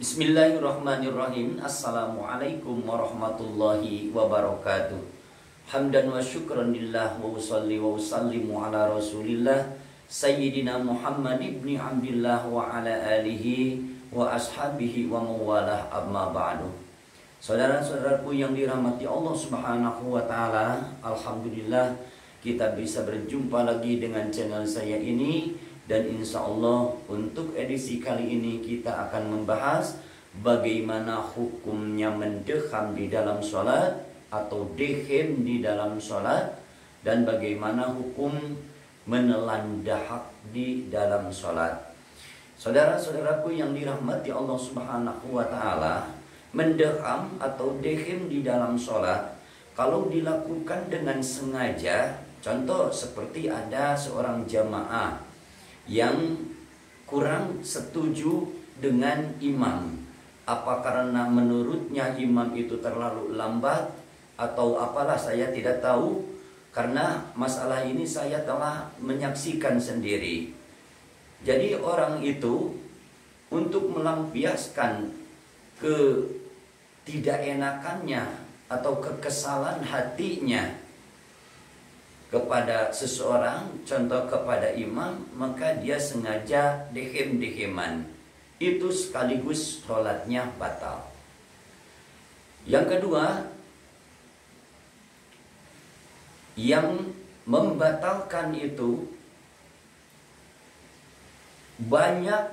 Bismillahirrahmanirrahim. Assalamualaikum warahmatullahi wabarakatuh. Hamdan wa syukran lillah wa usalli wa usallimu ala rasulillah Sayyidina Muhammad ibni Abdillah wa ala alihi wa ashabihi wa mawalah amma ba'du. Saudara-saudaraku yang dirahmati Allah subhanahu wa ta'ala, alhamdulillah kita bisa berjumpa lagi dengan channel saya ini. Dan insya Allah untuk edisi kali ini kita akan membahas bagaimana hukumnya mendeham di dalam sholat atau dehem di dalam sholat, dan bagaimana hukum menelan dahak di dalam sholat. Saudara-saudaraku yang dirahmati Allah subhanahu wa ta'ala, mendeham atau dehem di dalam sholat kalau dilakukan dengan sengaja, contoh seperti ada seorang jamaah yang kurang setuju dengan imam, apa karena menurutnya imam itu terlalu lambat atau apalah, saya tidak tahu. Karena masalah ini saya telah menyaksikan sendiri. Jadi orang itu untuk melampiaskan ketidakenakannya atau kekesalan hatinya kepada seseorang, contoh kepada imam, maka dia sengaja dehem-deheman. Itu sekaligus sholatnya batal. Yang kedua, yang membatalkan itu banyak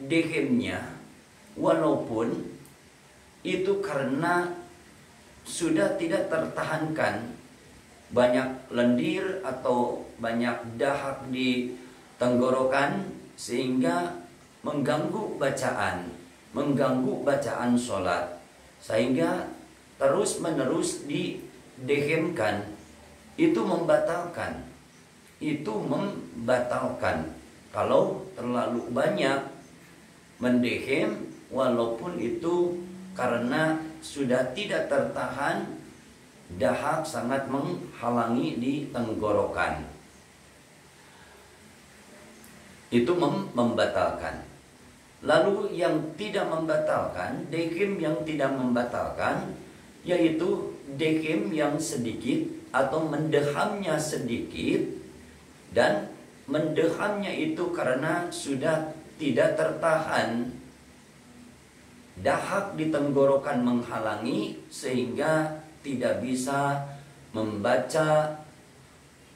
dehemnya, walaupun itu karena sudah tidak tertahankan, banyak lendir atau banyak dahak di tenggorokan sehingga mengganggu bacaan sholat, sehingga terus menerus didehemkan. Itu membatalkan. Kalau terlalu banyak mendehem, walaupun itu karena sudah tidak tertahan, dahak sangat menghalangi di tenggorokan, itu membatalkan. Lalu yang tidak membatalkan, dehem yang tidak membatalkan, yaitu dehem yang sedikit atau mendehamnya sedikit, dan mendehamnya itu karena sudah tidak tertahan, dahak di tenggorokan menghalangi sehingga tidak bisa membaca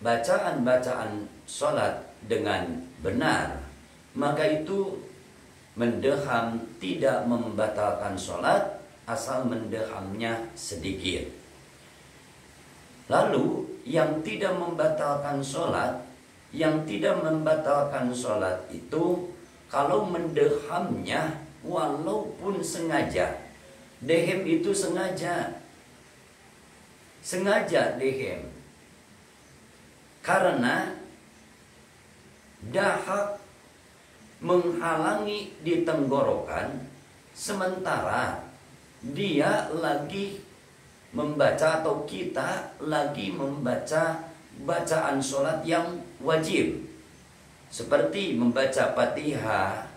bacaan-bacaan sholat dengan benar, maka itu mendeham tidak membatalkan sholat asal mendehamnya sedikit. Lalu yang tidak membatalkan sholat, itu kalau mendehamnya walaupun sengaja, dehem itu sengaja dehem, karena dahak menghalangi di tenggorokan sementara dia lagi membaca atau kita lagi membaca bacaan sholat yang wajib, seperti membaca Fatihah,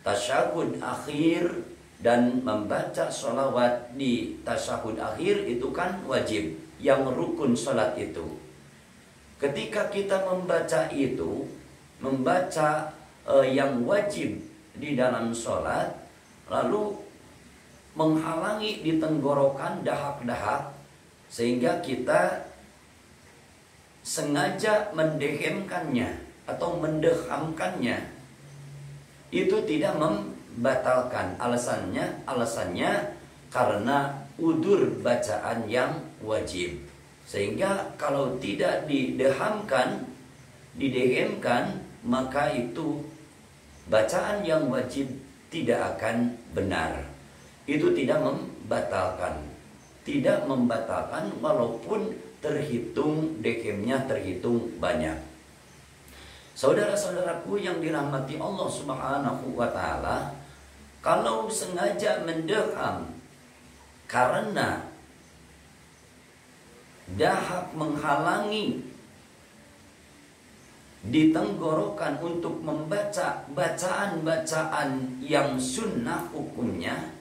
tasyahud akhir, dan membaca sholawat di tasyahud akhir. Itu kan wajib, yang rukun sholat itu. Ketika kita membaca itu, yang wajib di dalam sholat, lalu menghalangi di tenggorokan dahak-dahak, sehingga kita sengaja mendehemkannya atau mendehamkannya, itu tidak membatalkan. Alasannya karena udur bacaan yang wajib, sehingga kalau tidak didehemkan, maka itu bacaan yang wajib tidak akan benar. Itu tidak membatalkan walaupun dehemnya terhitung banyak. Saudara-saudaraku yang dirahmati Allah subhanahu wa ta'ala, kalau sengaja mendeham karena dahak menghalangi ditenggorokan untuk membaca bacaan-bacaan yang sunnah hukumnya,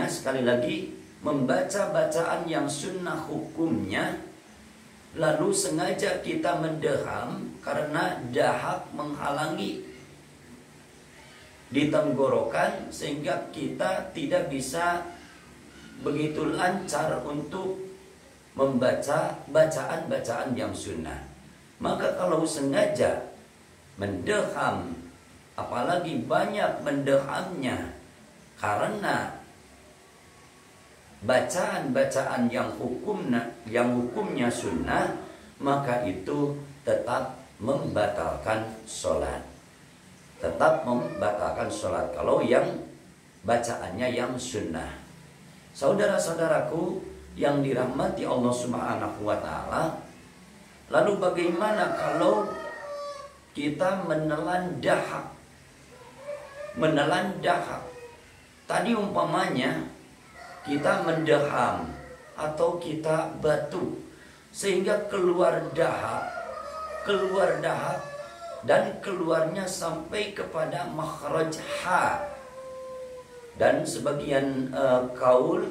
sekali lagi membaca bacaan yang sunnah hukumnya, lalu sengaja kita mendeham karena dahak menghalangi di tenggorokan sehingga kita tidak bisa begitu lancar untuk membaca bacaan-bacaan yang sunnah. Maka kalau sengaja mendeham, apalagi banyak mendehamnya karena bacaan-bacaan yang hukumnya sunnah, maka itu tetap membatalkan sholat. Kalau yang bacaannya yang sunnah. Saudara-saudaraku yang dirahmati Allah Subhanahu wa Ta'ala, lalu bagaimana kalau kita menelan dahak? Tadi umpamanya kita mendeham atau kita batuk sehingga keluar dahak dan keluarnya sampai kepada makhraj ha, dan sebagian kaul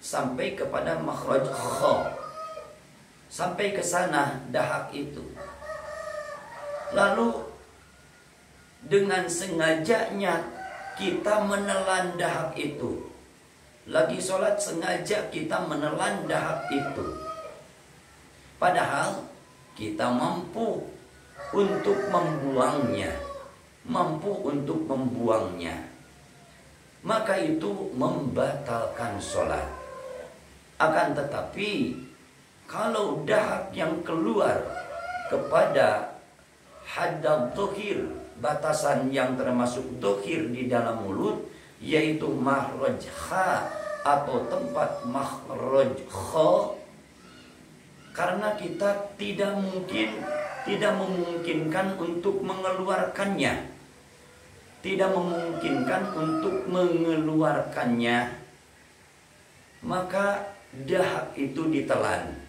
sampai kepada makhraj kha, sampai ke sana dahak itu. Lalu dengan sengajanya kita menelan dahak itu, lagi sholat sengaja kita menelan dahak itu, padahal kita mampu untuk membuangnya, maka itu membatalkan sholat. Akan tetapi kalau dahak yang keluar kepada haddad dhuhir, batasan yang termasuk dhuhir di dalam mulut, yaitu makhraj ha atau tempat makhraj kha, karena kita tidak memungkinkan untuk mengeluarkannya, maka dahak itu ditelan.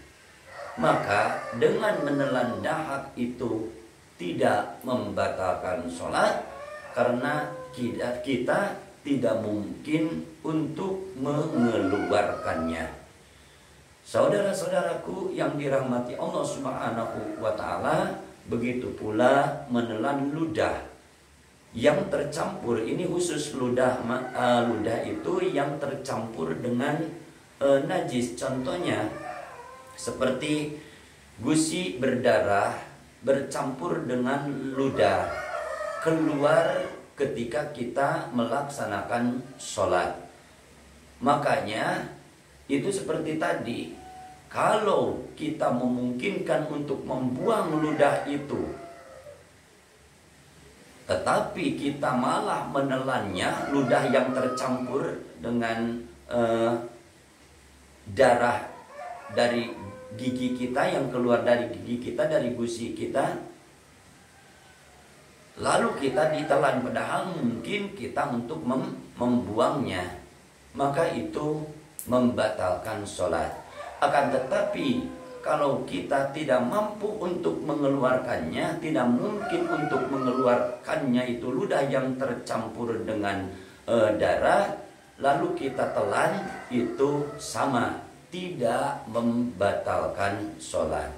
Maka dengan menelan dahak itu tidak membatalkan sholat, karena kita tidak mungkin untuk mengeluarkannya. Saudara-saudaraku yang dirahmati Allah Subhanahu wa Ta'ala, begitu pula menelan ludah yang tercampur. Ini khusus ludah itu yang tercampur dengan najis. Contohnya seperti gusi berdarah bercampur dengan ludah, keluar ketika kita melaksanakan sholat. Makanya itu seperti tadi, kalau kita memungkinkan untuk membuang ludah itu, tetapi kita malah menelannya, ludah yang tercampur dengan darah dari gigi kita, yang keluar dari gigi kita, dari gusi kita, lalu kita ditelan padahal mungkin kita untuk membuangnya, maka itu membatalkan sholat. Akan tetapi kalau kita tidak mampu untuk mengeluarkannya, tidak mungkin untuk mengeluarkannya itu ludah yang tercampur dengan darah, lalu kita telan, itu sama, tidak membatalkan sholat.